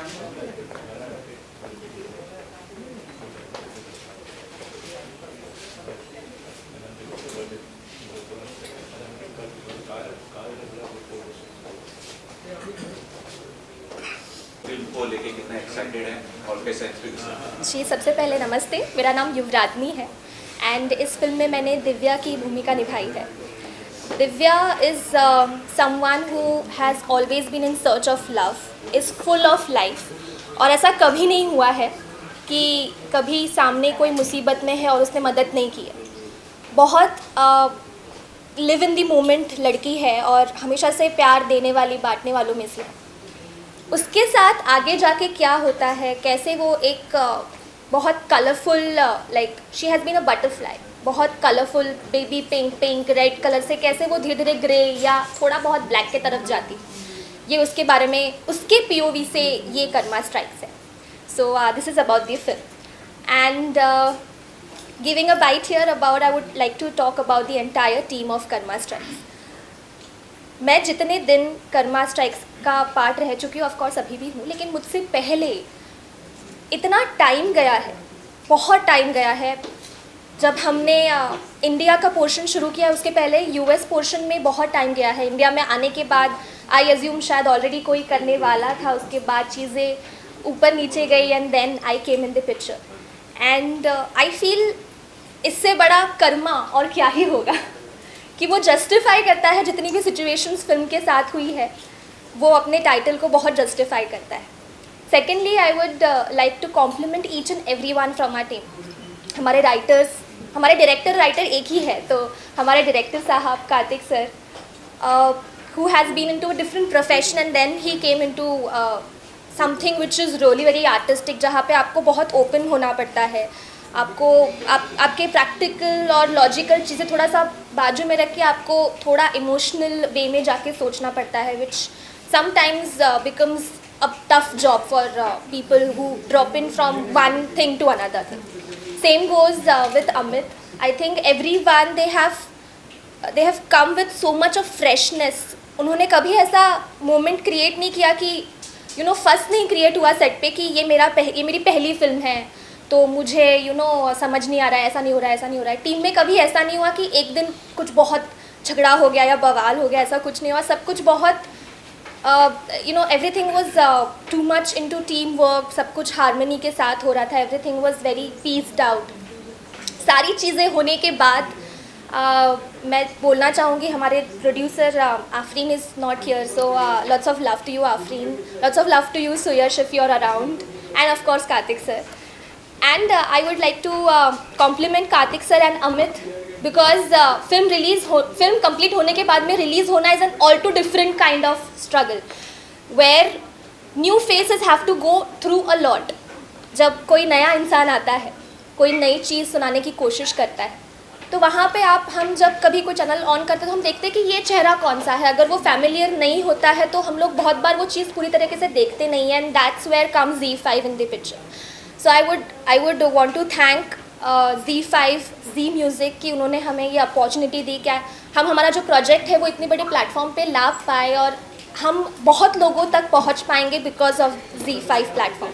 Film को लेके कितना एक्साइटेड है और कैसे एक्सपीरियंस? जी, सबसे पहले नमस्ते, मेरा नाम युवराजनी है एंड इस फिल्म में मैंने दिव्या की भूमिका निभाई है। Divya is someone who has always been in search of love, is full of life, और ऐसा कभी नहीं हुआ है कि कभी सामने कोई मुसीबत में है और उसने मदद नहीं की है। बहुत लिव इन द मोमेंट लड़की है और हमेशा से प्यार देने वाली, बांटने वालों में से है। उसके साथ आगे जाके क्या होता है, कैसे वो एक बहुत colourful, like she has been a butterfly, बहुत colourful baby pink red colour से कैसे वो धीरे धीरे ग्रे या थोड़ा बहुत ब्लैक के तरफ जाती, ये उसके बारे में, उसके POV से ये कर्मा स्ट्राइक्स है। So this is about the film and giving a bite here about, I would like to talk about the entire team of karma strikes. मैं जितने दिन कर्मा स्ट्राइक्स का पार्ट रह चुकी हूँ, ऑफकोर्स अभी भी हूँ, लेकिन मुझसे पहले इतना टाइम गया है, बहुत टाइम गया है। जब हमने इंडिया का पोर्शन शुरू किया, उसके पहले US पोर्शन में बहुत टाइम गया है। इंडिया में आने के बाद आई अज्यूम शायद ऑलरेडी कोई करने वाला था, उसके बाद चीज़ें ऊपर नीचे गई and then I came in the picture and I feel इससे बड़ा कर्मा और क्या ही होगा कि वो जस्टिफाई करता है जितनी भी सिचुएशंस फिल्म के साथ हुई है, वो अपने टाइटल को बहुत जस्टिफाई करता है। Secondly, I would like to compliment each and every one from our team. हमारे राइटर्स, हमारे डायरेक्टर राइटर एक ही है, तो हमारे डायरेक्टर साहब Kartik sir, who has been into a different profession and then he came into something which is really very artistic, जहाँ पे आपको बहुत ओपन होना पड़ता है, आपको आपके प्रैक्टिकल और लॉजिकल चीज़ें थोड़ा सा बाजू में रख के आपको थोड़ा इमोशनल वे में जाके सोचना पड़ता है, which sometimes becomes a tough job for people who drop in from one thing to another thing. Same goes with Amit. I think everyone they have come with so much of freshness. उन्होंने कभी ऐसा moment create नहीं किया कि first नहीं create हुआ set पे कि ये मेरी पहली फिल्म है तो मुझे समझ नहीं आ रहा है, ऐसा नहीं हो रहा है, ऐसा नहीं हो रहा है। टीम में कभी ऐसा नहीं हुआ कि एक दिन कुछ बहुत झगड़ा हो गया या बवाल हो गया, ऐसा कुछ नहीं हुआ। सब कुछ बहुत everything was too much into team work, सब कुछ हारमोनी के साथ हो रहा था, everything was very pieced out. सारी चीज़ें होने के बाद मैं बोलना चाहूँगी, हमारे producer Afreen is not here, so lots of love to you Afreen, lots of love to you Suyash if you are around, and of course Kartik sir. And I would like to compliment Karthik sir and Amit because film complete होने के बाद में release होना is an all too different kind of struggle where new faces have to go through a lot। जब कोई नया इंसान आता है, कोई नई चीज़ सुनाने की कोशिश करता है, तो वहाँ पे हम जब कभी कोई चैनल ऑन करते हैं तो हम देखते हैं कि ये चेहरा कौन सा है। अगर वो फैमिलियर नहीं होता है तो हम लोग बहुत बार वो चीज़ पूरी तरीके से देखते नहीं हैं, and that's where comes ZEE5 in the picture। So I would want to thank ZEE5, Zee Music कि उन्होंने हमें ये अपॉर्चुनिटी दी, क्या हमारा जो प्रोजेक्ट है वो इतने बड़े प्लेटफॉर्म पे ला पाए और हम बहुत लोगों तक पहुंच पाएंगे because of ZEE5 platform.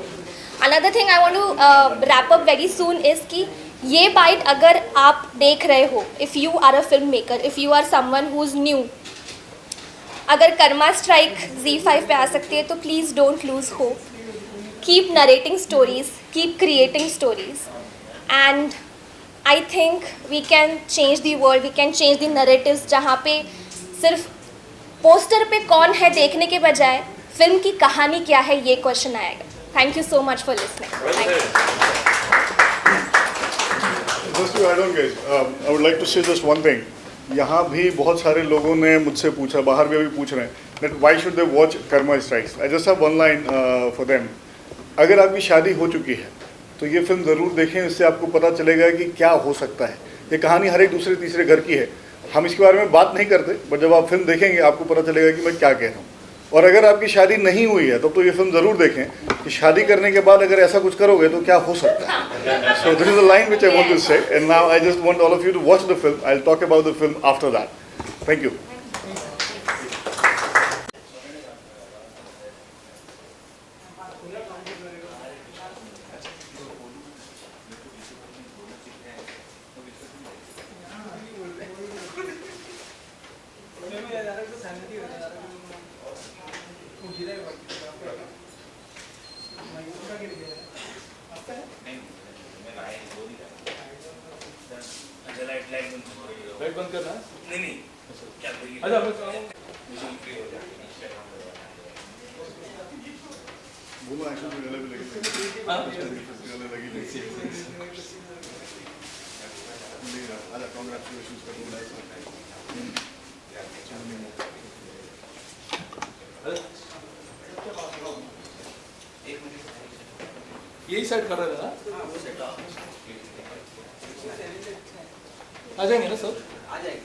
Another thing I want to wrap up very soon is कि ये बाइट अगर आप देख रहे हो, if you are a film maker, if you are someone who is new, अगर कर्मा स्ट्राइक ZEE5 पे आ सकती है तो please don't lose hope. Keep narrating stories, keep creating stories, and I think we can change the world, we can change the narratives, जहाँ पे सिर्फ poster पे कौन है देखने के बजाय फिल्म की कहानी क्या है ये क्वेश्चन आएगा। Thank you so much for listening. Thank you. Just to add on guys, I would like to say just one thing. यहाँ भी बहुत सारे लोगों ने मुझसे पूछा, बाहर भी अभी पूछ रहे हैं, that why should they watch Karma Strikes? I just have one line for them. अगर आपकी शादी हो चुकी है तो ये फिल्म ज़रूर देखें, इससे आपको पता चलेगा कि क्या हो सकता है। ये कहानी हर एक दूसरे तीसरे घर की है, हम इसके बारे में बात नहीं करते, बट जब आप फिल्म देखेंगे आपको पता चलेगा कि मैं क्या कह रहा हूँ। और अगर आपकी शादी नहीं हुई है तो ये फिल्म ज़रूर देखें कि शादी करने के बाद अगर ऐसा कुछ करोगे तो क्या हो सकता है। So this is a line which I want to say, and now I just want all of you to watch the film. I will talk about the film after that. Thank you. Light बंद करना है? नहीं अच्छा मैं बोलो action तो गले पे लगी गले लगी आजा कांग्रेचुलेशंस यही सेट कर रहे थे ना? आ जाएंगे ना सर? आ जाएगा।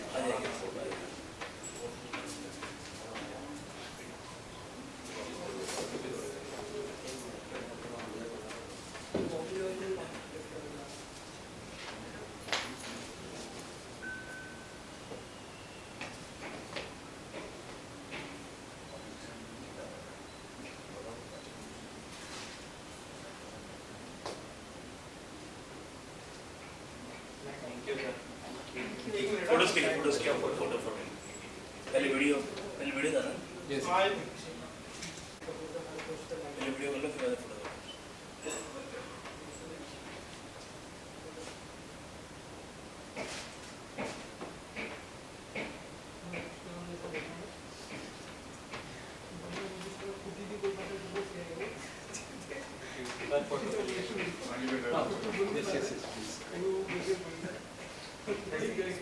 फोटोज के लिए फोटो पहले वीडियो था ना? यस। पहले वीडियो कर लो फिर फोटो।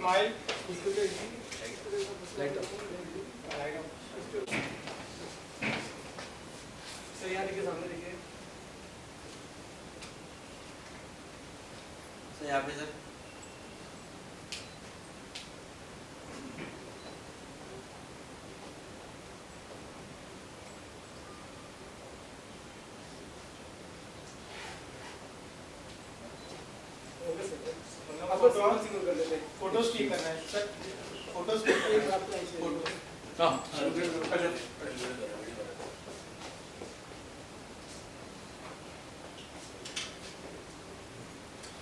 Smile. लाइट सर यहाँ देखिए, सामने देखिए। सर यहाँ पे सर आपको ड्रॉन सिंगल कर देते हैं। फोटोज क्लिक करना है सर, फोटोज क्लिक करना है। हाँ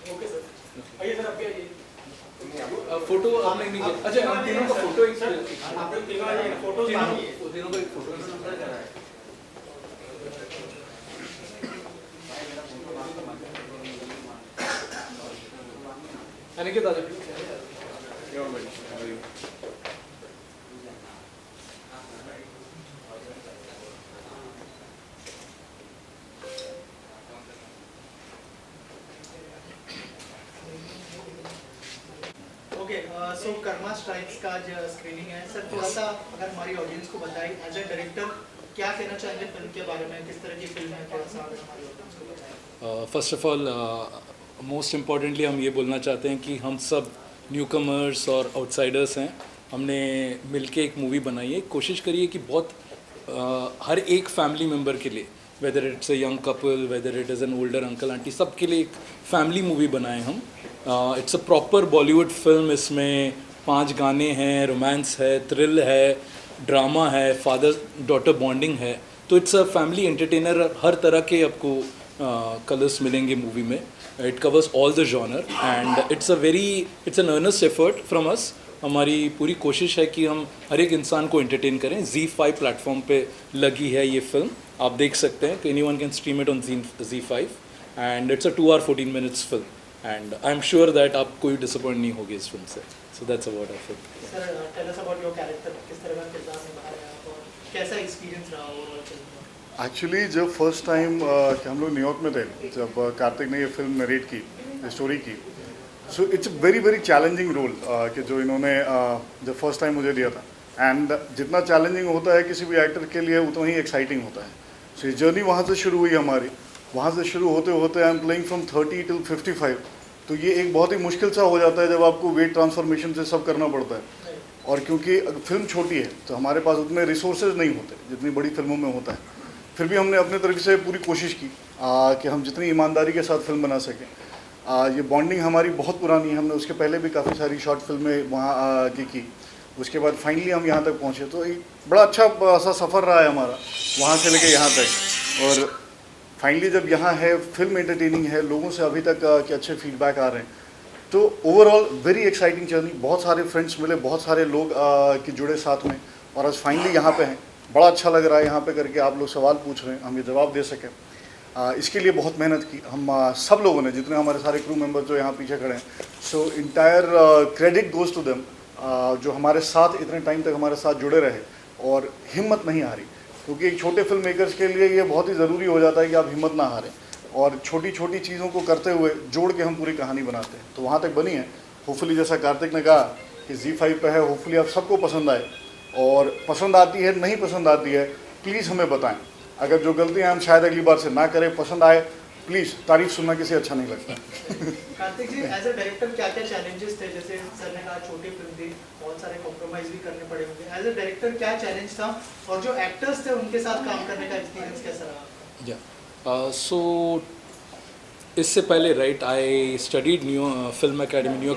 ओके सर, आइए सर, आप भी आइए। फोटो आपने नहीं किया। अच्छा हम तीनों का फोटो एक आप लोग तीनों आइए, फोटोज आइए। तीनों का एक फोटो अनिकेत आ जाओ। ओके, सो कर्मा स्ट्राइक्स का जो स्क्रीनिंग है सर, थोड़ा सा अगर हमारी ऑडियंस को बताएं एज ए डायरेक्टर क्या कहना चाहेंगे फिल्म के बारे में, किस तरह की फिल्म है, थोड़ा सा अगर हमारी ऑडियंस को बताएं। First of all most importantly हम ये बोलना चाहते हैं कि हम सब न्यू कमर्स और आउटसाइडर्स हैं। हमने मिलके एक मूवी बनाई है। कोशिश करिए कि बहुत हर एक फैमिली मेम्बर के लिए, whether it's a young couple, whether it is an older uncle aunty, सब के लिए एक फैमिली मूवी बनाए हम। It's a proper Bollywood film. इसमें 5 गाने हैं, रोमांस है, थ्रिल है, ड्रामा है, फादर डॉटर बॉन्डिंग है। तो इट्स अ फैमिली एंटरटेनर। हर तरह के आपको कलर्स मिलेंगे मूवी में। It covers all the genre and it's an earnest effort from us. हमारी पूरी कोशिश है कि हम हर एक इंसान को एंटरटेन करें। ZEE5 प्लेटफॉर्म पे लगी है ये फिल्म, आप देख सकते हैं। Anyone can stream it on ZEE5 and it's a 2 hour 14 minutes film and I am sure that आप कोई डिसअपॉइंट नहीं होगी इस फिल्म से। So that's about our film. Sir tell us about your character, किस तरह का किरदार निभा रहे हैं आप और कैसा एक्सपीरियंस रहा ओवरऑल फिल्म में? एक्चुअली जब फर्स्ट टाइम हम लोग न्यूयॉर्क में थे, जब कार्तिक ने ये फिल्म नरेट की, स्टोरी की, so it's a very very challenging role कि जो इन्होंने जब फर्स्ट टाइम मुझे दिया था। एंड जितना चैलेंजिंग होता है किसी भी एक्टर के लिए, उतना ही एक्साइटिंग होता है। सो ये जर्नी वहाँ से शुरू हुई हमारी। वहाँ से शुरू होते होते I am playing from 30 till 55। तो ये एक बहुत ही मुश्किल सा हो जाता है जब आपको वेट ट्रांसफॉर्मेशन से सब करना पड़ता है। और क्योंकि फिल्म छोटी है तो हमारे पास उतने रिसोर्सेज नहीं होते जितनी बड़ी फिल्मों में होता है। फिर भी हमने अपने तरीके से पूरी कोशिश की कि हम जितनी ईमानदारी के साथ फिल्म बना सकें। ये बॉन्डिंग हमारी बहुत पुरानी है। हमने उसके पहले भी काफ़ी सारी शॉर्ट फिल्में वहाँ की। उसके बाद फाइनली हम यहाँ तक पहुँचे। तो एक बड़ा अच्छा सा सफ़र रहा है हमारा वहाँ से लेके यहाँ तक। और फाइनली जब यहाँ है, फिल्म एंटरटेनिंग है, लोगों से अभी तक के अच्छे फीडबैक आ रहे हैं। तो ओवरऑल वेरी एक्साइटिंग जर्नी। बहुत सारे फ्रेंड्स मिले, बहुत सारे लोग के जुड़े साथ में, और आज फाइनली यहाँ पे हैं। बड़ा अच्छा लग रहा है यहाँ पे करके आप लोग सवाल पूछ रहे हैं, हम ये जवाब दे सकें। इसके लिए बहुत मेहनत की हम सब लोगों ने, जितने हमारे सारे क्रू मेंबर जो यहाँ पीछे खड़े हैं। So entire credit goes to them, जो हमारे साथ इतने टाइम तक हमारे साथ जुड़े रहे और हिम्मत नहीं हारी, क्योंकि एक छोटे फिल्म मेकर्स के लिए ये बहुत ही ज़रूरी हो जाता है कि आप हिम्मत ना हारें और छोटी छोटी चीज़ों को करते हुए जोड़ के हम पूरी कहानी बनाते हैं। तो वहाँ तक बनी है। होपफुली जैसा कार्तिक ने कहा कि Z5 पे है, होपफुली आप सबको पसंद आए, और पसंद आती है नहीं पसंद आती है प्लीज़ हमें बताएं। अगर जो गलतियां हम शायद अगली बार से ना करें, पसंद आए प्लीज़, तारीफ सुनना किसी अच्छा नहीं लगता। कार्तिक जी, एज अ डायरेक्टर क्या क्या चैलेंजेस थे? जैसे सर ने कहा छोटी फिल्म थी, बहुत सारे कॉम्प्रोमाइज़ भी करने पड़े होंगे। एज अ डायरेक्टर क्या चैलेंज था और जो एक्टर्स थे उनके साथ काम करने का एक्सपीरियंस कैसा रहा? सो इससे पहले right I studied New York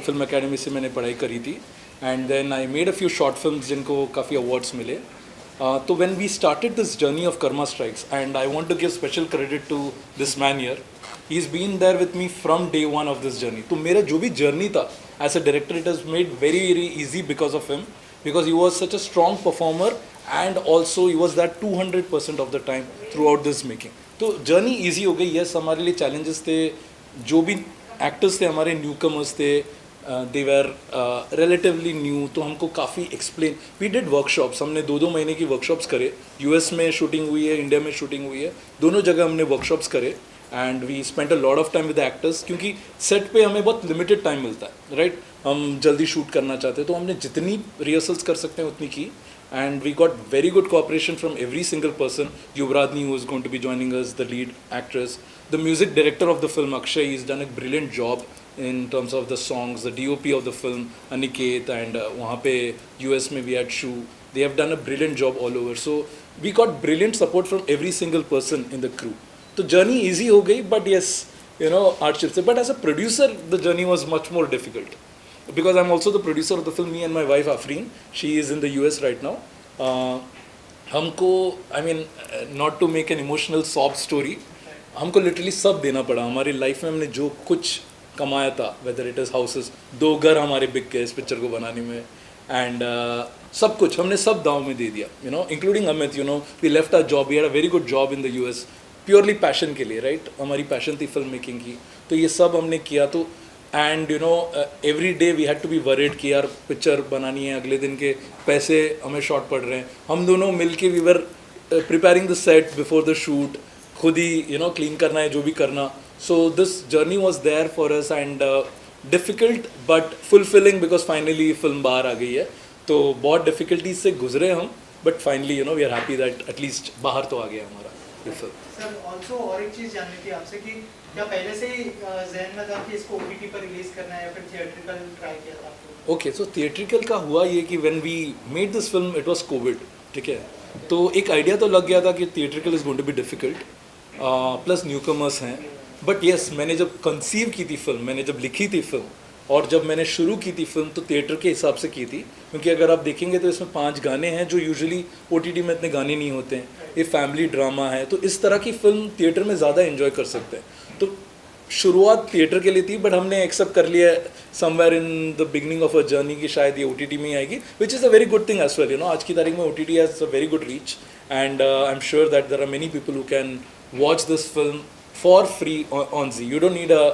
film academy से मैंने पढ़ाई करी थी, and then I made a few short films जिनको काफ़ी अवार्ड्स मिले। तो when we started this journey of Karma Strikes, and I want to give special credit to this man here, he's been there with me from day one of this journey. तो मेरा जो भी journey था as a director, it has made very very easy because of him, because he was such a strong performer and also he was that 200% of the time throughout this making. तो journey easy हो गई। yes, हमारे लिए challenges थे, जो भी actors थे हमारे newcomers थे, दे वर रिलेटिवली न्यू, तो हमको काफ़ी एक्सप्लेन, वी डिड वर्कशॉप्स, हमने 2-2 महीने की वर्कशॉप्स करे। यूएस में शूटिंग हुई है, इंडिया में शूटिंग हुई है, दोनों जगह हमने वर्कशॉप्स करे, and we spent a lot of time with the actors, क्योंकि सेट पे हमें बहुत लिमिटेड टाइम मिलता है राइट। हम जल्दी शूट करना चाहते हैं, तो हमने जितनी रिहर्सल्स कर सकते हैं उतनी की, and we got very good cooperation from every single person. Yuvradni, who is going to be joining us, the lead actress, the music director of the film, Akshay, he's done a brilliant job in terms of the songs, the DOP of the film, Aniket, and वहाँ पे US में we had Shu. They have done a brilliant job all over. So we got brilliant support from every single person in the crew. तो journey easy हो गई, but yes, you know, hardship से. But as a producer, the journey was much more difficult. Because I'm also the producer of the film, me and my wife Afreen, she is in the US right now. हमको, I mean, not to make an emotional sob story, हमको literally सब देना पड़ा। हमारी life में हमने जो कुछ कमाया था, whether it is houses, 2 घर हमारे बिक गए इस पिक्चर को बनाने में, and सब कुछ हमने सब दाव में दे दिया, you know, including Amit, you know, we left our job, we had a very good job in the US, purely passion के लिए, right? हमारी passion थी फिल्म मेकिंग की, तो ये सब हमने किया। तो and you know every day we had to be worried कि यार पिक्चर बनानी है, अगले दिन के पैसे हमें शॉर्ट पड़ रहे हैं। हम दोनों मिल के we were preparing the set before the shoot, खुद ही यू नो क्लीन करना है जो भी करना। So this journey was there for us and difficult but fulfilling, because finally film बाहर आ गई है। तो बहुत डिफ़िकल्टीज से गुजरे हम, but finally you know we are happy that at least बाहर तो आ गया हमारा ये फिल्म। सर ऑल्सो और एक चीज़ जाननी थी आपसे कि क्या पहले से ही जहन में था कि इसको OTT पर रिलीज करना है या फिर थिएट्रिकल ट्राई किया था आपको? ओके, सो थिएट्रिकल का हुआ ये कि when we made this film it was Covid, ठीक है। तो एक आइडिया तो लग गया था कि theatrical is going to be difficult, plus newcomers हैं। बट येस, मैंने जब कंसीव की थी फिल्म, मैंने जब लिखी थी फिल्म और जब मैंने शुरू की थी फिल्म, तो थिएटर के हिसाब से की थी, क्योंकि अगर आप देखेंगे तो इसमें 5 गाने हैं जो यूजुअली OTT में इतने गाने नहीं होते हैं। ये फैमिली ड्रामा है, तो इस तरह की फिल्म थिएटर में ज़्यादा एंजॉय कर सकते हैं। तो शुरुआत थिएटर के लिए थी, बट हमने एक्सेप्ट कर लिया somewhere in the beginning of a journey कि शायद ये OTT में ही आएगी, which is a very good thing as well. You know, आज की तारीख में OTT has a very good reach, and I am sure that there are many people who can watch this film for free on Zee. You don't need a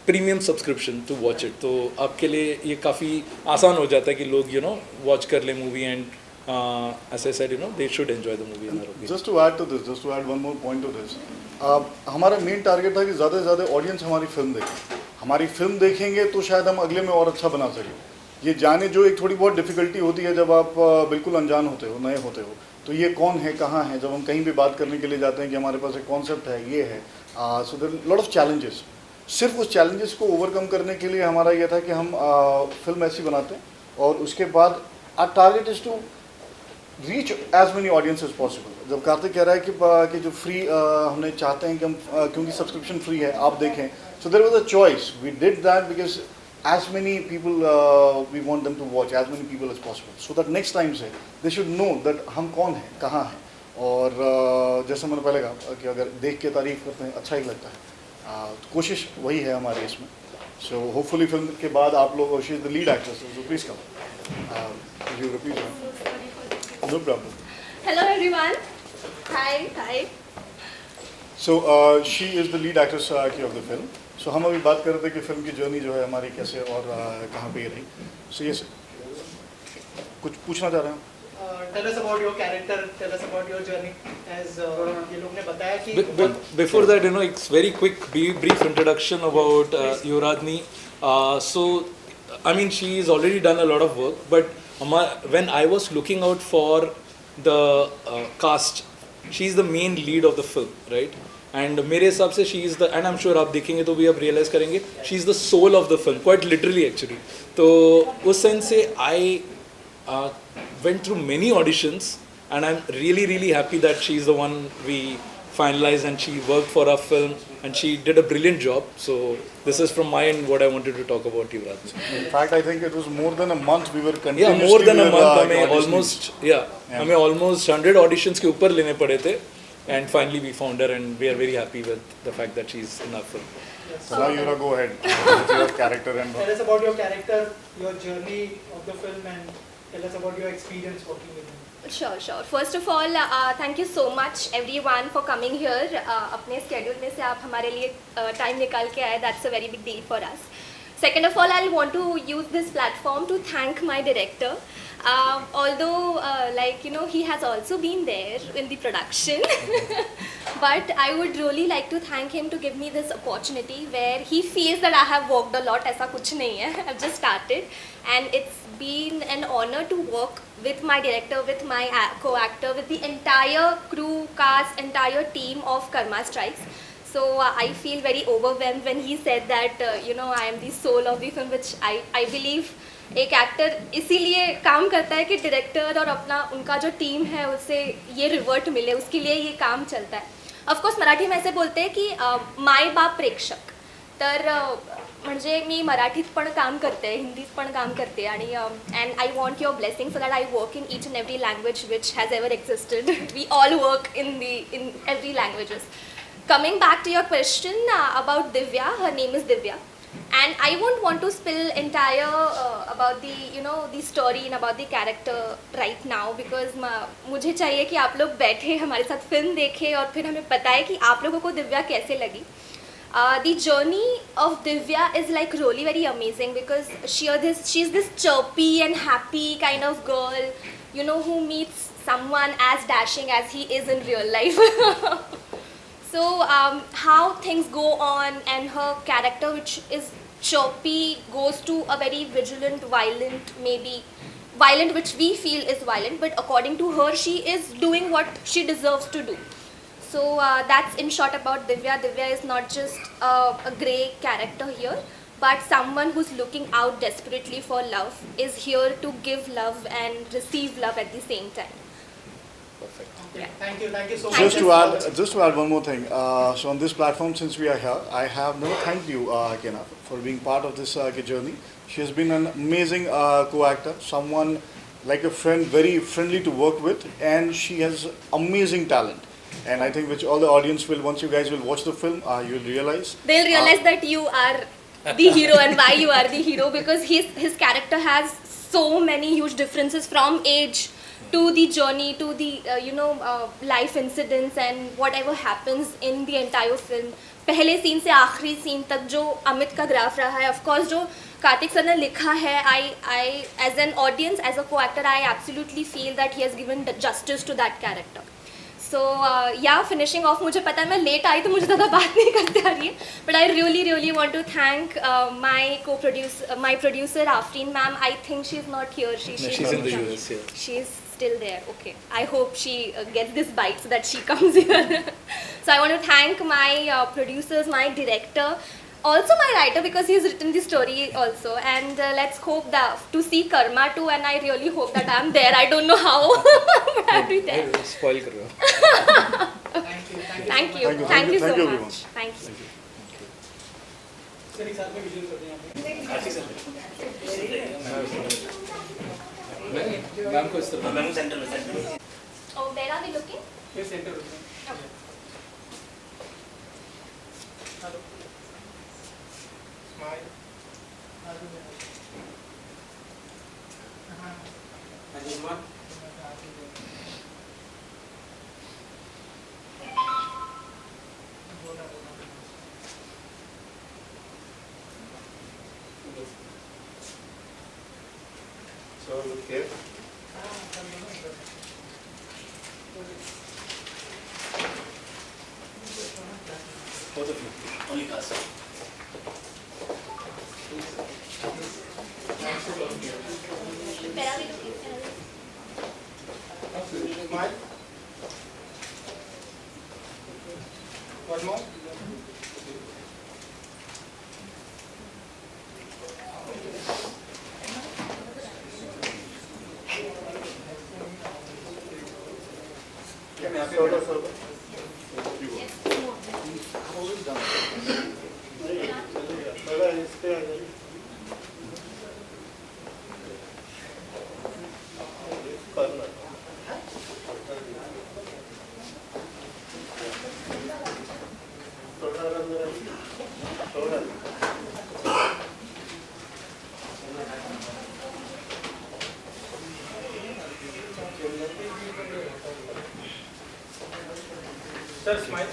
premium subscription to watch it. तो आपके लिए ये काफ़ी आसान हो जाता है कि लोग यू नो वॉच कर ले movie, and as I said, you know, they should enjoy the movie in our opinion. Just to add one more point to this, हमारा मेन टारगेट था कि ज़्यादा से ज़्यादा ऑडियंस हमारी फिल्म देखे। हमारी फिल्म देखेंगे तो शायद हम अगले में और अच्छा बना सकें। ये जाने जो एक थोड़ी बहुत डिफ़िकल्टी होती है जब आप बिल्कुल अनजान होते हो, नए होते हो, तो ये कौन है, कहाँ है। जब हम कहीं भी बात करने के लिए जाते हैं कि हमारे पास एक कॉन्सेप्ट है, ये है, so there lot of challenges. सिर्फ उस चैलेंजेस को ओवरकम करने के लिए हमारा यह था कि हम फिल्म ऐसी बनाते हैं, और उसके बाद our target is to reach as many audience as possible. जब कार्तिक कह रहा है कि जो फ्री हमने चाहते हैं कि हम क्योंकि सब्सक्रिप्शन फ्री है, आप देखें, so there was a choice, we did that because as many people we want them to watch as many people as possible, so that next time से दे शुड नो दैट हम कौन हैं, कहाँ हैं। और जैसे मैंने पहले कहा कि अगर देख के तारीफ करते हैं अच्छा ही लगता है, तो कोशिश वही है हमारे इसमें। सो होपफुली फिल्म के बाद आप लोग, she is the lead actress, so please come, you repeat. No problem. Hello everyone. Hi, hi. So she is the lead actress की of the film. So हम अभी बात कर रहे थे कि फिल्म की जर्नी जो है हमारी कैसे और कहाँ पे रही. So yes, कुछ पूछना चाह रहे हैं? Tell us about your character. Tell us about your journey. As ये लोग ने बताया कि Before that, it's very quick, brief introduction about Yuradni. So, I mean, she's already done a lot of work, but when I was looking out for the cast, she's the main lead of the film, right? And मेरे हिसाब से she is the, and I'm sure आप देखेंगे तो भी आप realize करेंगे, she is the soul of the film, quite literally actually. तो उस sense से I went through many auditions, and I'm really happy that she's the one we finalized, and she worked for our film, and she did a brilliant job. So this is from my end what I wanted to talk about Yuvraj. In fact, I think it was more than a month we were Yeah, continuously. more than a month. हमें auditioning. almost हमें almost 100 auditions के ऊपर लेने पड़े थे, and finally we found her, and we are very happy with the fact that she's in our film. So now Yura, go ahead with your character and. tell us about your character, your journey of the film, and tell us about your experience working with him. Sure. First of all, thank you so much everyone for coming here. अपने schedule में से आप हमारे लिए time निकाल के आए. That's a very big deal for us. Second of all, I want to use this platform to thank my director. Although, he has also been there in the production. But I would really like to thank him to give me this opportunity where he feels that I have worked a lot. ऐसा कुछ नहीं है. I've just started. And it's been an honor to work with my director, with my co-actor, with the entire crew, cast, entire team of Karma Strikes. So I feel very overwhelmed when he said that, I am the soul of the film, which I believe एक actor इसीलिए काम करता है कि director और अपना उनका जो टीम है उससे ये रिवर्ट मिले, उसके लिए ये काम चलता है. ऑफकोर्स मराठी में ऐसे बोलते हैं कि माय बाप प्रेक्षक, तर म्हणजे मी मराठीत पण काम करते, हिंदीत पण काम करते आणि and I want your blessing so that I work in each and every language which has ever existed. We all work in every languages. Coming back to your question about Divya, her name is Divya, and I won't want to spill entire about the story and about the character right now because मुझे चाहिए कि आप लोग बैठे हमारे साथ film देखें और फिर हमें पता है कि आप लोगों को दिव्या कैसे लगी. The journey of Divya is like really very amazing because she's this chirpy and happy kind of girl, who meets someone as dashing as he is in real life. So how things go on, and her character, which is chirpy, goes to a very vigilant, violent, which we feel is violent, but according to her, she is doing what she deserves to do. So that's in short about Divya. Divya is not just a grey character here, but someone who's looking out desperately for love, is here to give love and receive love at the same time. Perfect. Okay. Thank you so Thank much. Just to add one more thing. So on this platform, since we are here, I have never thanked you, Kena, for being part of this journey. She has been an amazing co-actor, someone like a friend, very friendly to work with, and she has amazing talent. And I think which all the audience will, once you guys will watch the film, you'll realize. They'll realize that you are the hero and why you are the hero, because his character has so many huge differences from age to the journey to the life incidents and whatever happens in the entire film. पहले scene से आखिरी scene तक जो अमित का graph रहा है, of course जो Kartik sir ने लिखा है, I as an audience, as a co actor, I absolutely feel that he has given justice to that character. So yeah finishing of, मुझे पता है मैं लेट आई तो मुझे ज़्यादा बात नहीं करते आ रही है, but I really want to thank my producer Afreen ma'am. I think she is not here. She's in the US, yeah. She is still there. Okay. I hope she gets this bite so that she comes here. So I want to thank my producers, my director, also my writer, because he's written the story also. And let's hope to see Karma too. And I really hope that I'm there. I don't know how, but I'll be there. Spoil कर रहे हो. Thank you so everyone. much. Thank you. Sir एक साथ में visual कर दें यहाँ पे. आशीष सर मैम को इस तरह. मैम सेंटर में. Oh, where are we looking? ये सेंटर होते हैं. Okay. हेलो. स्माइल. अजीमान. Smile. One more. Sir, smile.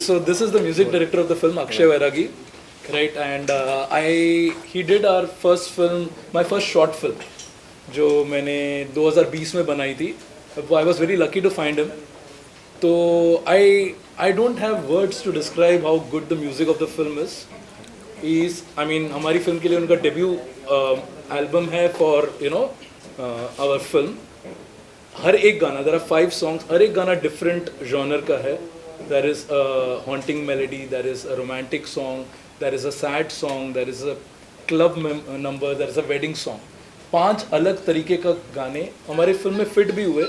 So this is the music director of the film, Akshay Vairagi, right? And he did our first film, my first short film, जो मैंने 2020 में बनाई थी. I was very lucky to find him. So I don't have words to describe how good the music of the film is. हमारी film के लिए उनका debut album है for our film. हर एक गाना, there are 5 songs, हर एक गाना different genre का है. There is a haunting melody, there is a romantic song, there is a sad song, there is a club number, there is a wedding song. 5 अलग तरीके का गाने हमारे फिल्म में फिट भी हुए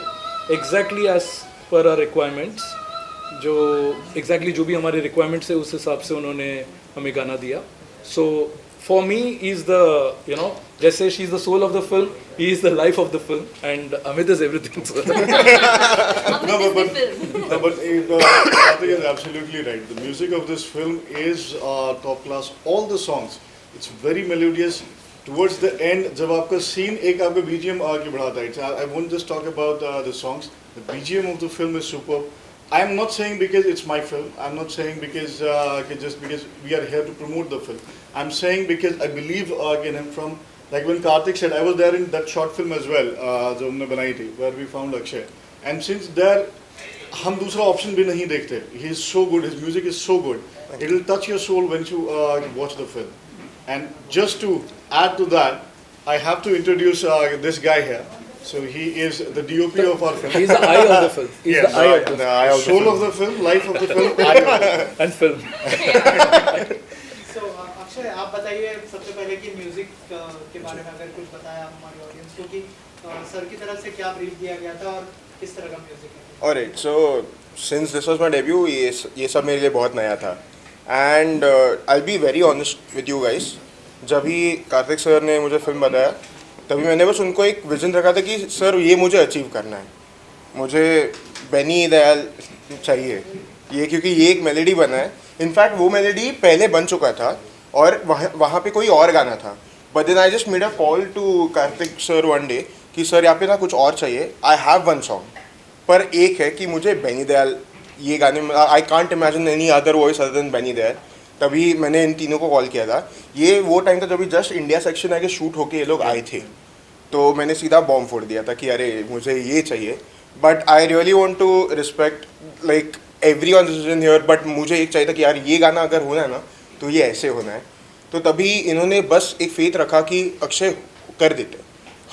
exactly as per our requirements. जो भी हमारे requirements है उस हिसाब से उन्होंने हमें गाना दिया. So for me, he's the, जैसे she is the soul of the film, he is the life of the film, and Amit is everything. So. But Karthik is absolutely right. The music of this film is top class. All the songs, it's very melodious. Towards the end, जब आपका scene एक आपका BGM आगे बढ़ाता है. I won't just talk about the songs. The BGM of the film is superb. I am not saying because it's my film. I'm not saying because just because we are here to promote the film. I'm saying because I believe in him from, like when Karthik said, I was there in that short film as well, जो हमने बनाई थी, where we found Akshay. And since there, हम दूसरा option भी नहीं देखते. He is so good. His music is so good. It will touch your soul when you watch the film. And just to add to that, I have to introduce this guy here. So he is the DOP of our film. He's the eye of the film. He's Yes, the eye of the film. soul of the film, life of the film, eye of the film. And film. So Akshay, आप बताइए सबसे पहले कि music के बारे में अगर कुछ बताया हमारी ऑडियंस को कि सर की तरफ से क्या ब्रीफ दिया गया था और किस तरह का म्यूजिक है. Alright, so since this was my debut, ये सब मेरे लिए बहुत नया था. And I'll be very honest with you guys. जब भी कार्तिक सर ने मुझे फिल्म बताया, तभी मैंने बस उनको एक विजन रखा था कि सर ये मुझे अचीव करना है. मुझे बेनी दयाल चाहिए ये, क्योंकि ये एक मेलोडी बना है. इनफैक्ट वो मेलोडी पहले बन चुका था और वहाँ पे कोई और गाना था. But then I just made a call to Kartik sir one day कि सर यहाँ पे ना कुछ और चाहिए. आई हैव वन सॉन्ग, पर एक है कि मुझे बेनी दयाल ये गाने में, I can't imagine any other voice other than Benny Dayal. तभी मैंने इन तीनों को कॉल किया था. ये वो टाइम था जब भी जस्ट इंडिया सेक्शन आके शूट होके ये लोग आए थे, तो मैंने सीधा बॉम्ब फोड़ दिया था कि अरे मुझे ये चाहिए. But I really want to respect like every one decision here, but मुझे एक चाहिए था कि यार ये गाना अगर होना है ना तो ये ऐसे होना है. तो तभी इन्होंने बस एक फेथ रखा कि अक्षय कर देते,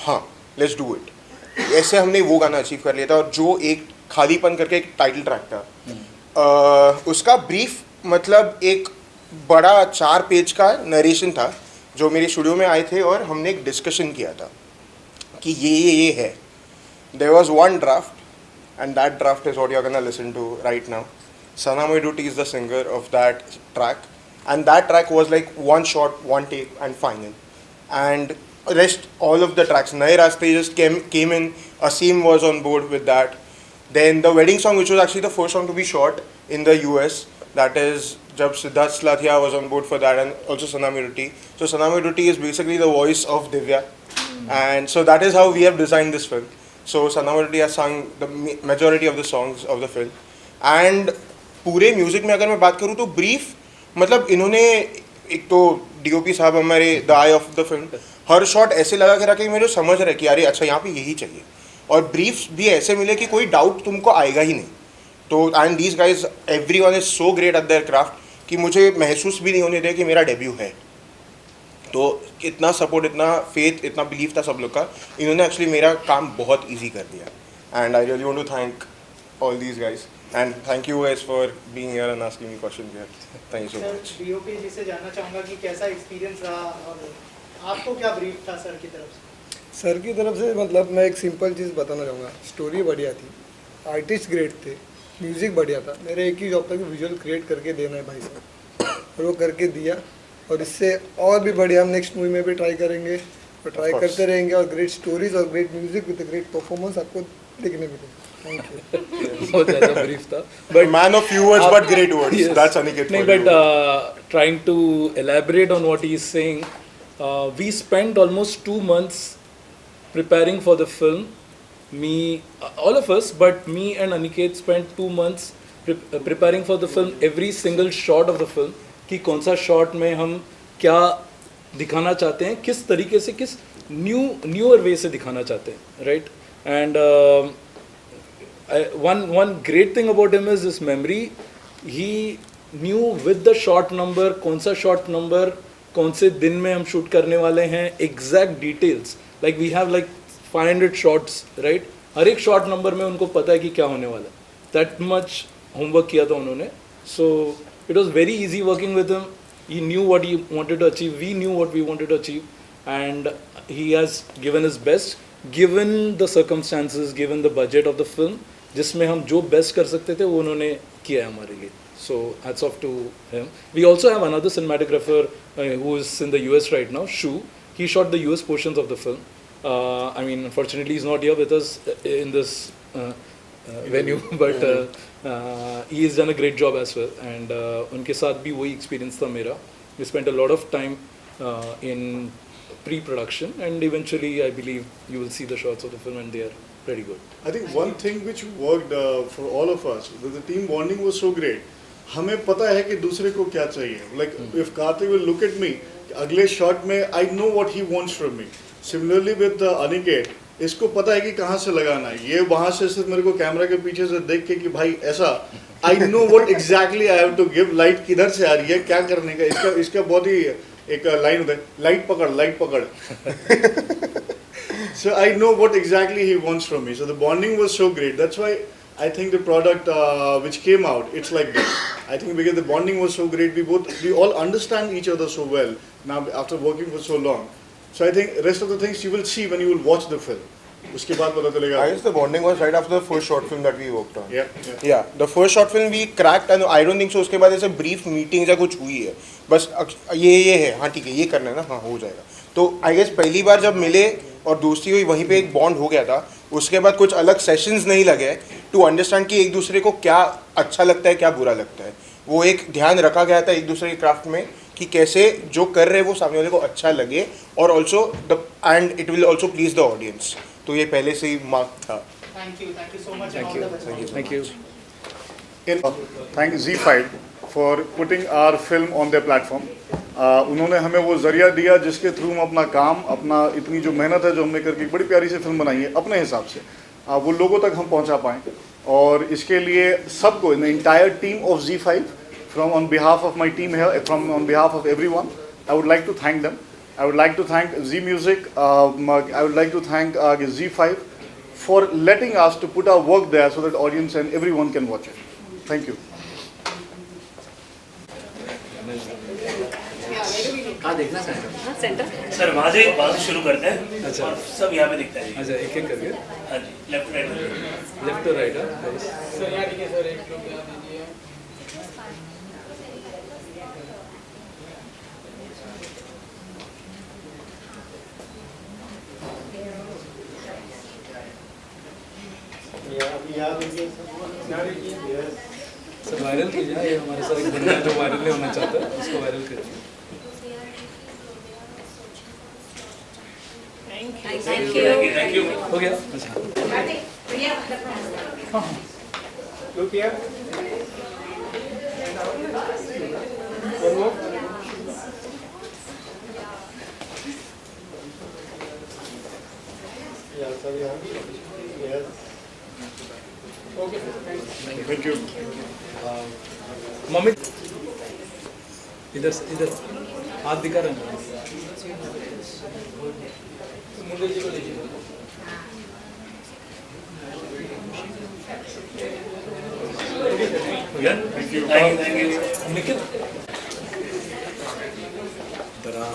हाँ लेट्स डू इट. ऐसे हमने वो गाना अचीव कर लिया था. और जो एक खालीपन करके एक टाइटल ट्रैक था, उसका ब्रीफ मतलब एक बड़ा 4 पेज का नरेशन था जो मेरे स्टूडियो में आए थे और हमने एक डिस्कशन किया था कि ये है. There was one draft and that draft is what you are gonna listen to right now. Sana Moeduti is the singer of that track, and that track was like one shot, one take and final. And rest all of the tracks, Naye Raste just came in. Asim was on board with that. Then the wedding song, which was actually the first song to be shot in the US, That is जब Siddharth Slathia was on board for that, and also Sanami Rutti. So Sanami Rutti is basically the voice of Divya, and so that is how we have designed this film. So Sanami Rutti has sung the majority of the songs of the film, and पूरे music में अगर मैं बात करूँ तो brief मतलब इन्होंने एक तो डीओपी साहब हमारे the I of the film her shot ऐसे लगा के रखा कि मेरे समझ रहे कि अरे अच्छा यहाँ पे यही चाहिए, और ब्रीफ्स भी ऐसे मिले कि कोई डाउट तुमको आएगा ही नहीं. तो and these guys everyone is so great at there craft कि मुझे महसूस भी नहीं होने दे कि मेरा डेब्यू है. तो इतना सपोर्ट, इतना फेथ, इतना बिलीव था सब लोग का, इन्होंने एक्चुअली मेरा काम बहुत ईजी कर दिया. And I really want to thank all these guys, and thank you guys for being here and asking me question here. Thank you so much. DOP ji से जानना चाहूँगा कि कैसा एक्सपीरियंस रहा और आपको क्या ब्रीफ था सर की तरफ से? सर की तरफ से मतलब मैं एक सिंपल चीज़ बताना चाहूँगा. स्टोरी बढ़िया थी, आर्टिस्ट ग्रेट थे, म्यूज़िक बढ़िया था. मेरे एक ही जॉब था कि विजुअल क्रिएट करके देना है भाई साहब, और वो करके दिया. और इससे और भी बढ़िया हम नेक्स्ट मूवी में भी ट्राई करेंगे और ट्राई करते रहेंगे, और ग्रेट स्टोरीज और great music with great performance आपको देखने मिलेगा. Thank you. बहुत ज़्यादा ब्रीफ था, but Man of few words but great words. Yes. That's Aniket No, for but you. trying to elaborate on what he is saying, we spent almost 2 months preparing for the film. All of us, but me and Aniket spent 2 months preparing for the film. Every single shot of the film, कि कौन सा shot में हम क्या दिखाना चाहते हैं, किस तरीके से, किस न्यूअर वे से दिखाना चाहते हैं, right. And one great thing about him is his memory. He knew with the shot number, कौन सा shot number, कौन से दिन में हम शूट करने वाले हैं, exact details. Like we have like 500 shots, right? हर एक shot number में उनको पता है कि क्या होने वाला है. That much homework किया था उन्होंने. So it was very easy working with him. He knew what he wanted to achieve. We knew what we wanted to achieve, and he has given his best, given the circumstances, given the budget of the film. जिसमें हम जो best कर सकते थे वो उन्होंने किया है हमारे लिए. So hats off to him. We also have another cinematographer who is in the US right now, Shu. He shot the US portions of the film. I mean, unfortunately, he's not here with us in this venue, but he has done a great job as well. And उनके साथ भी वही experience था मेरा. We spent a lot of time in pre-production, and eventually, I believe you will see the shots of the film, and they are pretty good. I think one thing which worked for all of us, the team bonding was so great. हमें पता है कि दूसरे को क्या चाहिए. Like if Karthik will look at me, अगले shot में I know what he wants from me. Similarly with Aniket, इसको पता है कि कहाँ से लगाना है. ये वहाँ से सिर्फ मेरे को कैमरा के पीछे से देख के कि भाई ऐसा, I know what exactly I have to give. Light किधर से आ रही है, क्या करने का, इसका बहुत ही एक लाइन होता है, लाइट पकड़. So I know what exactly he wants from me. So the bonding was so great. That's why I think the product which came out, it's like this. I think because the bonding was so great, we all understand each other so well now after working for so long. So I think rest of the things you will see when you will watch the film. उसके बाद पता चलेगा. I guess the bonding was right after the first short film that we worked on. Yeah. The first short film we cracked, and I don't think so. उसके बाद ऐसे brief meetings या कुछ हुई है. बस ये है, हाँ ठीक है, ये करना है ना, हाँ हो जाएगा. तो I guess पहली बार जब मिले और दोस्ती हुई, वहीं पे एक बॉन्ड हो गया था. उसके बाद कुछ अलग सेशंस नहीं लगे टू अंडरस्टैंड कि एक दूसरे को क्या अच्छा लगता है, क्या बुरा लगता है. वो एक ध्यान रखा गया था एक दूसरे के क्राफ्ट में कि कैसे जो कर रहे हैं वो सामने वाले को अच्छा लगे, और also and it will also please the audience. तो ये पहले से ही मार्क था. Thank you so much. Thank you. Thank Z5 for putting our film on their platform. उन्होंने हमें वो जरिया दिया जिसके थ्रू हम अपना काम, अपना इतनी जो मेहनत है जो हमने करके बड़ी प्यारी सी फिल्म बनाई है अपने हिसाब से, वो लोगों तक हम पहुंचा पाएँ. और इसके लिए सबको, in the entire team of Z5, from on behalf of my team here, on behalf of everyone, I would like to thank them. I would like to thank Z Music. I would like to thank Z5 for letting us to put our work there so that audience and everyone can watch it. Thank you. Sir वहाँ से शुरू करते हैं. अच्छा. और सब यहाँ पे दिखता है. अच्छा, एक एक करके. हाँ जी, लेफ्ट राइट. लेफ्ट और राइट. सर यहाँ देखिए सर, एक लोग यहाँ दीजिए. सर वायरल कीजिए, ये हमारे साथ एक बंदा है जो वायरल नहीं होना चाहता है, उसको वायरल करिए। Thank you. Thank you. हो गया? अच्छा। Look here. One more. Yeah, sorry. Yes. Okay. Thank you. Mummy इधर से, इधर हाथ दिखा रहे हैं। मुंडे जी को लीजिए। हो गया? Thank you. Thank you. Nikhil तरह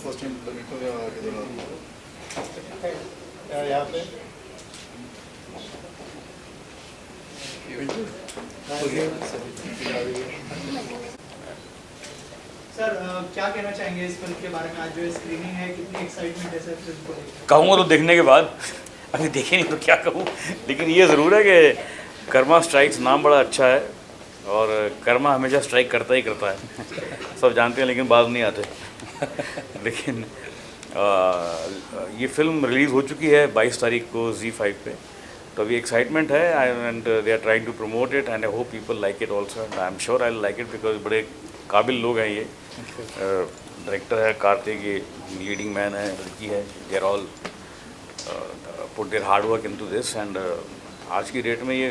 First time यहाँ पे। हो गया? सर क्या कहना चाहेंगे इस फिल्म के बारे में? आज जो स्क्रीनिंग है, कितनी एक्साइटमेंट है सर फिल्म को लेकर? कहूँगा तो देखने के बाद, अभी देखे नहीं तो क्या कहूँ, लेकिन ये ज़रूर है कि कर्मा स्ट्राइक्स नाम बड़ा अच्छा है और कर्मा हमेशा स्ट्राइक करता ही करता है, सब जानते हैं लेकिन बाद नहीं आते। लेकिन ये फिल्म रिलीज़ हो चुकी है 22 तारीख को Z5 पे, तो अभी एक्साइटमेंट है and they are trying to promote it and I hope people like it also and I am sure I like it because बड़े काबिल लोग हैं ये। डायरेक्टर है कार्तिक, ये लीडिंग मैन है, लड़की है, they are all put there hard work into this and आज की डेट में ये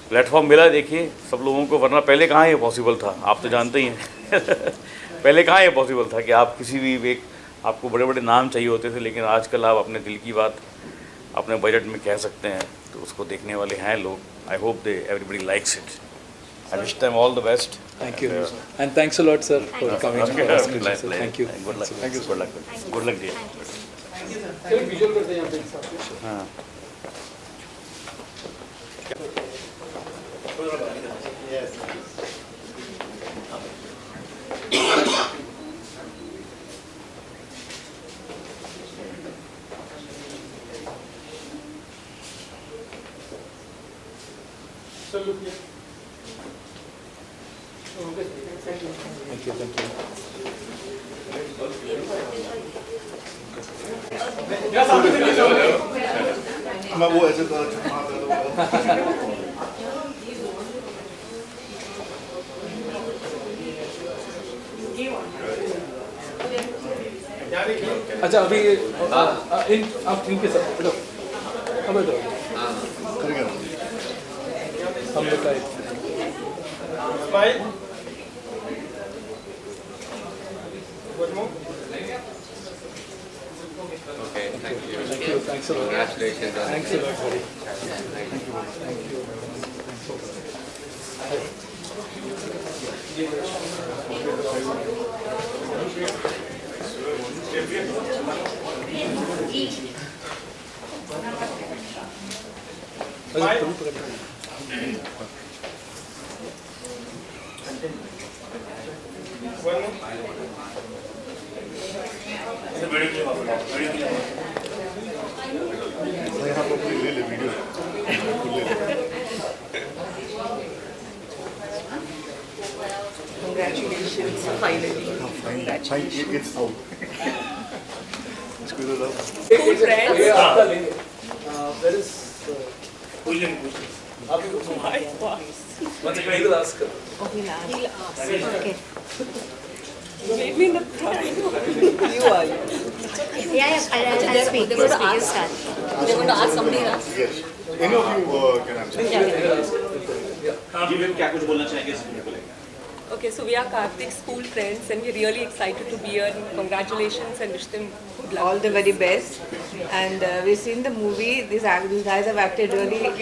प्लेटफॉर्म मिला, देखिए सब लोगों को, वरना पहले कहाँ ये पॉसिबल था, आप तो जानते ही हैं। पहले कहाँ ये पॉसिबल था कि आप किसी भी एक आपको बड़े बड़े नाम चाहिए होते थे, लेकिन आजकल आप अपने दिल की बात अपने बजट में कह सकते हैं, तो उसको देखने वाले हैं लोग। I hope they everybody likes it. I wish them all the best. Thank you. And thanks a lot, sir, for coming to our screening, sir. Thank you. Good luck. Thank you. Good luck. Good luck, dear. Thank you sir. चलिए visual करते हैं यहाँ पे एक साथ। हाँ। Sir, look here. Okay, thank you. Thank you. Thank you. मैं वो ऐसे तो अच्छा यहाँ देखिए। अच्छा अभी इन आप इनके साथ बैठो, अब बैठो, हम लोग का एक Smile. One more. Okay, thank you. thank you, thanks a lot, Congratulations on thanks a lot, buddy. Thank you. One more. यहाँ पर कोई ले ले video Congratulations, finally. It's out. Screw it up. Cool friends. ये आपका लेंगे। Where is आप मतलब कहीं ask कर। Okay. Leave me in the front. You are. I'll speak. They're going to ask. They're going to ask somebody else. Yes. Any of you can answer. जी ma'am क्या कुछ बोलना चाहेंगे इस फिल्म को लेकर? Okay, so we are Karthik's school friends and we're really excited to be here. Congratulations and wish them good luck. All the very best. And we've seen the movie. These guys have acted really well.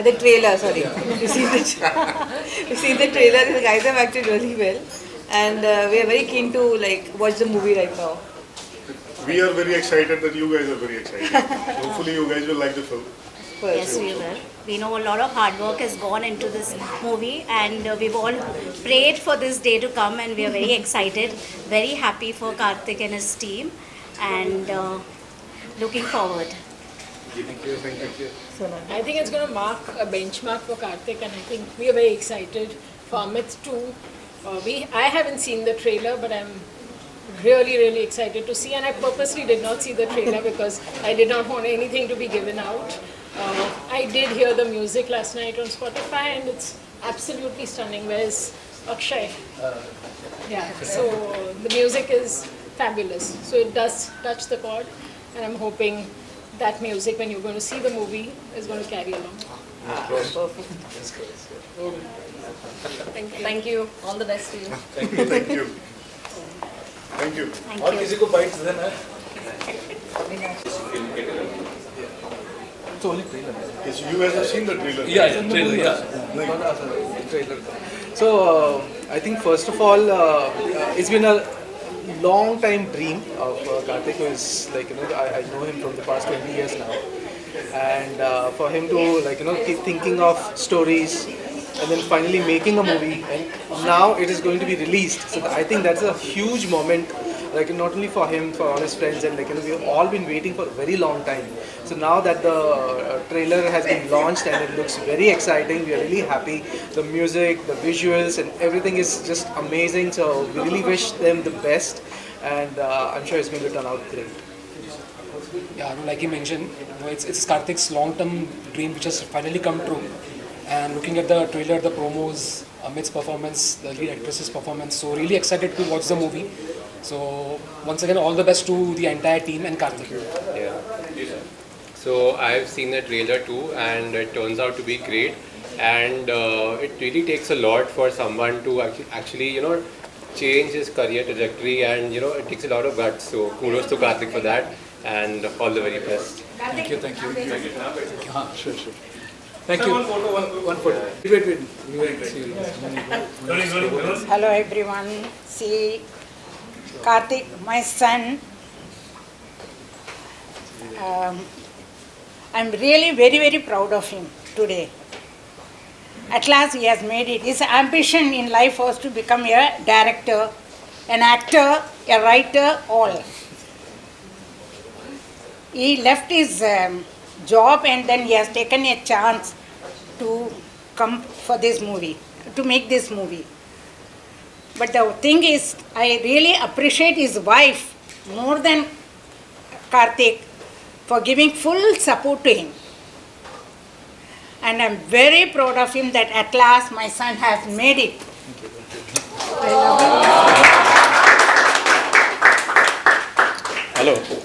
The trailer, sorry. We've seen the trailer. These guys have acted really well. And we are very keen to watch the movie right now. We are very excited that you guys are very excited. Hopefully you guys will like the film. Yes, we will. We know a lot of hard work has gone into this movie and we've all prayed for this day to come and we are very excited, very happy for Karthik and his team and looking forward. I think it's going to mark a benchmark for Karthik, and I think we are very excited for Amit too. I haven't seen the trailer, but I'm really excited to see, and I purposely did not see the trailer because I did not want anything to be given out. I did hear the music last night on Spotify, and it's absolutely stunning. Where's Akshay? Yeah, so the music is fabulous. So it does touch the chord, and I'm hoping that music, when you're going to see the movie, is going to carry along. Thank you. All the best to you. Thank you. Thank you. Thank you. और किसी को bytes देना है? So you guys have seen the trailer? Yeah, trailer. Yeah. Trailer. So I think first of all, it's been a long time dream of Karthik, who is like, I know him from the past 20 years now, and for him to keep thinking of stories and then finally making a movie, and now it is going to be released. So I think that's a huge moment, not only for him, for all his friends, and we've all been waiting for a very long time. So now that the trailer has been launched and it looks very exciting, we are really happy. The music, the visuals, and everything is just amazing. So we really wish them the best, and I'm sure it's going to turn out great. Yeah, like he mentioned, it's Karthik's long-term dream which has finally come true. And looking at the trailer, the promos, Amit's performance, the lead actress's performance, so really excited to watch the movie. So once again, all the best to the entire team and Karthik. Yeah. So I've seen the trailer too, and it turns out to be great. And it really takes a lot for someone to actually change his career trajectory, and it takes a lot of guts. So kudos to Karthik for that, and all the very best. Thank you. Sure. Thank you. One photo. Wait. Hello everyone. See, Karthik, my son. I'm really very proud of him today. At last he has made it. His ambition in life was to become a director, an actor, a writer, all. He left his job, and then he has taken a chance to come for this movie, to make this movie. But the thing is, I really appreciate his wife more than Karthik for giving full support to him. And I'm very proud of him that at last my son has made it. I love him.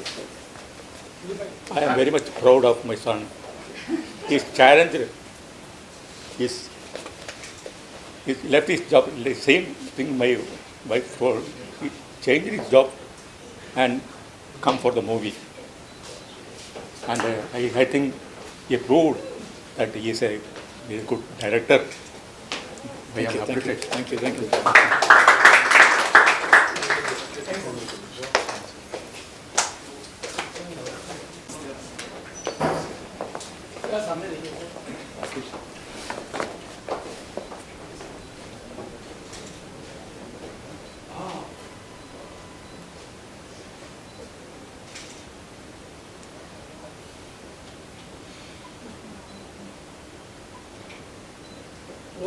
Hello. I am very much proud of my son. He's challenged. He's left his job, the same thing my wife told. He changed his job and come for the movie. And I think he proved that he is a very good director. Thank you.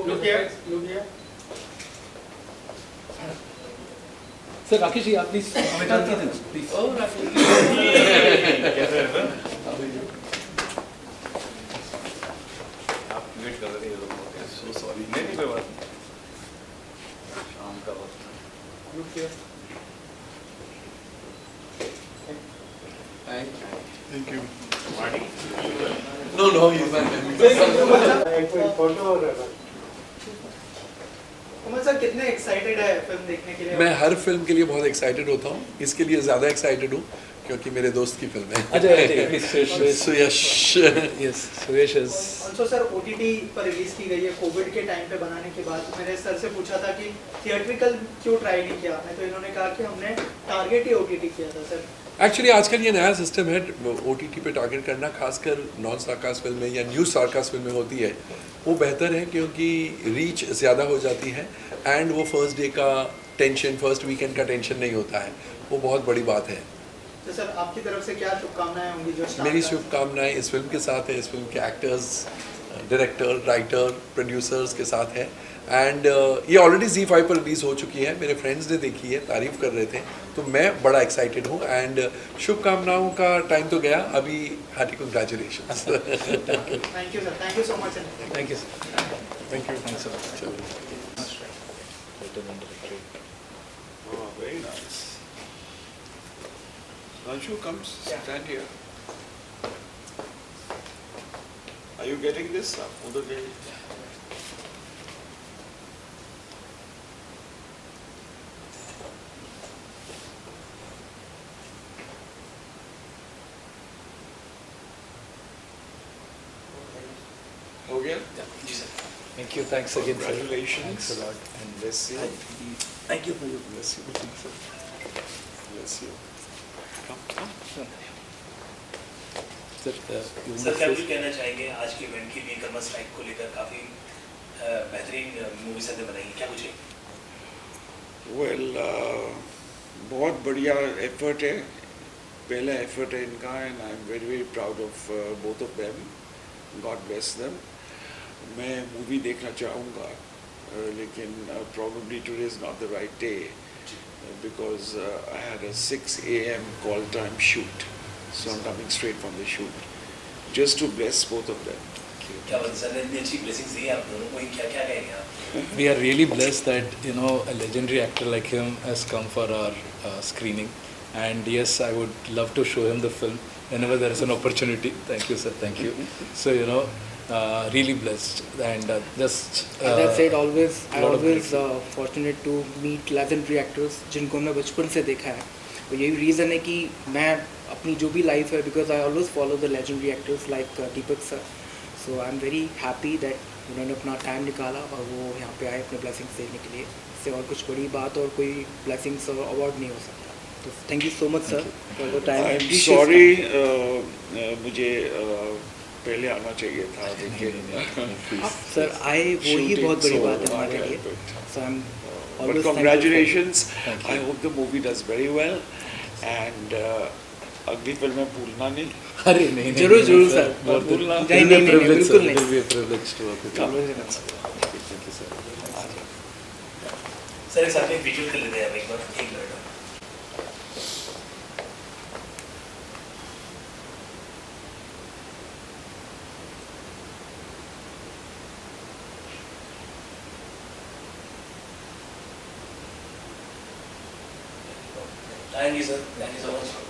Look here. Sir, Rakesh ji, please. Please. Oh, Rakesh. So sorry. नहीं कोई बात नहीं. शाम का वक्त. Look here. Thank you. No, he's not. Kamal sir कितने excited है film देखने के लिए? मैं हर फिल्म के लिए बहुत एक्साइटेड होता हूँ. इसके लिए ज़्यादा एक्साइटेड हूँ क्योंकि मेरे दोस्त की फिल्म है. सुयश is. Also सर OTT पर रिलीज की गई है कोविड के टाइम पे बनाने के बाद. मैंने सर से पूछा था कि थिएट्रिकल क्यों ट्राई नहीं किया आपने, तो इन्होंने कहा कि हमने टारगेट ही OTT किया था सर. एक्चुअली आजकल ये नया सिस्टम है OTT पे टारगेट करना, खासकर नॉन स्टारकास्ट फिल्में या न्यू स्टारकास्ट फिल्में होती है. वो बेहतर है क्योंकि रीच ज़्यादा हो जाती है, एंड वो फर्स्ट डे का टेंशन, फर्स्ट वीकेंड का टेंशन नहीं होता है. वो बहुत बड़ी बात है. तो सर आपकी तरफ से क्या शुभकामनाएं होंगी जो स्टार मेरी का- शुभकामनाएं इस फिल्म के साथ है, इस फिल्म के एक्टर्स, डायरेक्टर, राइटर, प्रोड्यूसर्स के साथ है। एंड ये ऑलरेडी Z5 पर रिलीज़ हो चुकी है, मेरे फ्रेंड्स ने देखी है, तारीफ़ कर रहे थे, तो मैं बड़ा एक्साइटेड हूँ। एंड शुभकामनाओं का टाइम तो गया, अभी hearty congratulation. Thank you sir, thank you so much sir. Thank you thank you. Oh, very nice. Anshu, come stand here. Are you getting this? Udo get it. हो गया? जी sir, thank you, thanks again sir, Congratulations. Thanks a lot And bless you. Thank you Bless you. Bless you. Come, come. Sir sir क्या कुछ कहना चाहेंगे आज के event के लिए, कर्मा स्ट्राइक को लेकर काफ़ी बेहतरीन मूवीज हमने बनाई, क्या कुछ है? Well, बहुत बढ़िया एफर्ट है, पहला एफर्ट है इनका, and I am very very proud of both of them, God bless them. मैं मूवी देखना चाहूँगा, लेकिन probably today is not the right day because I had a 6 a.m. call time shoot, so I'm coming straight from the shoot just to bless both of them. क्या बात है sir ने इतनी अच्छी ब्लेसिंग्स दी आप दोनों को, क्या क्या कहेंगे आप? We are really blessed that a legendary actor like him has come for our screening, and yes, I would love to show him the film whenever there is an opportunity. Thank you, sir. Thank you. So really blessed, and just. As I said, always I lot of always gratitude. fortunate to meet legendary actors जिनको मैं बचपन से देखा है, और यही reason है कि मैं अपनी जो भी लाइफ है, because I always follow the legendary actors like Deepak sir, so I'm very happy that उन्होंने अपना टाइम निकाला और वो यहाँ पे आए अपने ब्लेसिंग्स देने के लिए। इससे और कुछ बड़ी बात और कोई ब्लेसिंग्स और अवार्ड नहीं हो सकता। तो thank you so much sir for the time. I'm sorry, मुझे पहले आना चाहिए था, लेकिन सर आए वो ही बहुत बड़ी बात है हमारे लिए। So I am But congratulations. I hope the movie does very well, and अगली फिल्म में भूलना नहीं। अरे नहीं, जरूर जरूर सर, मत भूलना। नहीं बिल्कुल नहीं। It will be a privilege to work with you. Thank you, sir. Sir एक साथ में विजुअल कर लेते हैं एक बार, 1 minute. Thank you, sir. Thank you so much.